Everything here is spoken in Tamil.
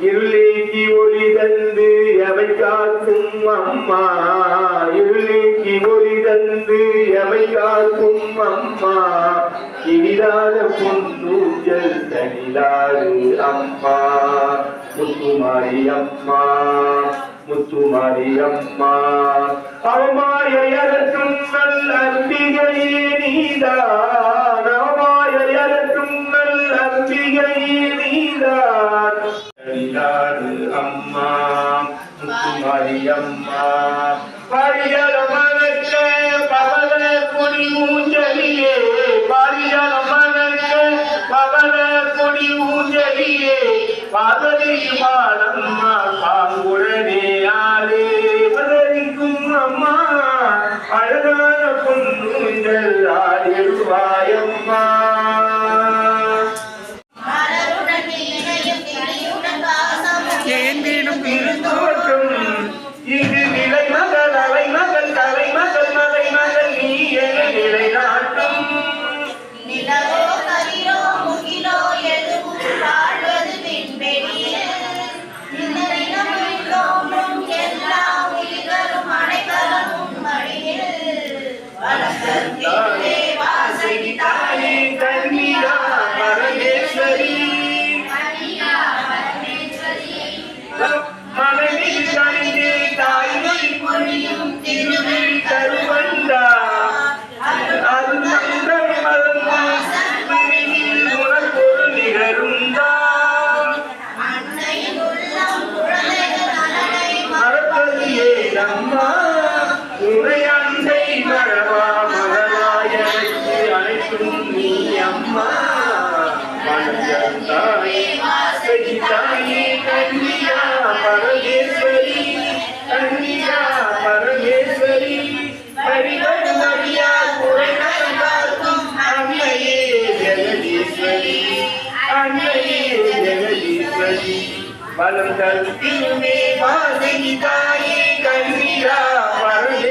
இருளீக்கி ஒளி தந்து எவை காக்கும் அம்மா, இருளீக்கி ஒளி தந்து எவை காக்கும் அம்மா, இனிதான பொன்னூஞ்சல் தனிலாறு அம்மா, முத்துமாரி அம்மா, முத்துமாரி அம்மா. அவமாயற்றும் நல் அம்பிகையே நீதான், அவமாயற்றும் நல் அம்பிகையே நீதான், தனிலாறு அம்மா, முத்துமாரி அம்மா. பாரிஜாலமனக்க பவள கொடி ஊஞ்சலிலே, பாரிஜாலமனக்க பவள கொடி ஊஞ்சலிலே, பார்வதி மாடம்மா பாங்குடனே ஆளே பதறிக்கும் அம்மா, அழகான பொன்னூஞ்சல் ஆடிடுவாயம்மா. இது நிலை மகள் அலை மகள் கலை மகள் மலை மகள் நீ என நிலை நாட்டும். நிலவோ கதிரோ முகிலோ எதுவும் வாழ்வது விண்வெளியில், தோன்றும் எல்லா உயிர்களும் அனைவரும் மடியில் வளர்ந்தே வாசகி தாயே கன்னியா பரமேஸ்வரி, மனைவி கணிதே தாய்மொழி பொழியும் திருவெளி தருவந்தா, அருந்தம் உனக்கொரு நிகருந்தா, மறப்பதியே நம்மா உரை அன்பை மறவா மகளாயனுக்கு அனைத்தும் நீ அம்மா, தாயே வாசகி தாயே கன்னியா பரமேஸ்வரி, கன்னியா பரமேஸ்வரி, பரிவர்மரியா குறைநலம் காக்கும் அன்னையே ஜெகதீஸ்வரி, அன்னையே ஜெகதீஸ்வரி. பலம் தருமே வாசகி தாயே கன்னியா பரமே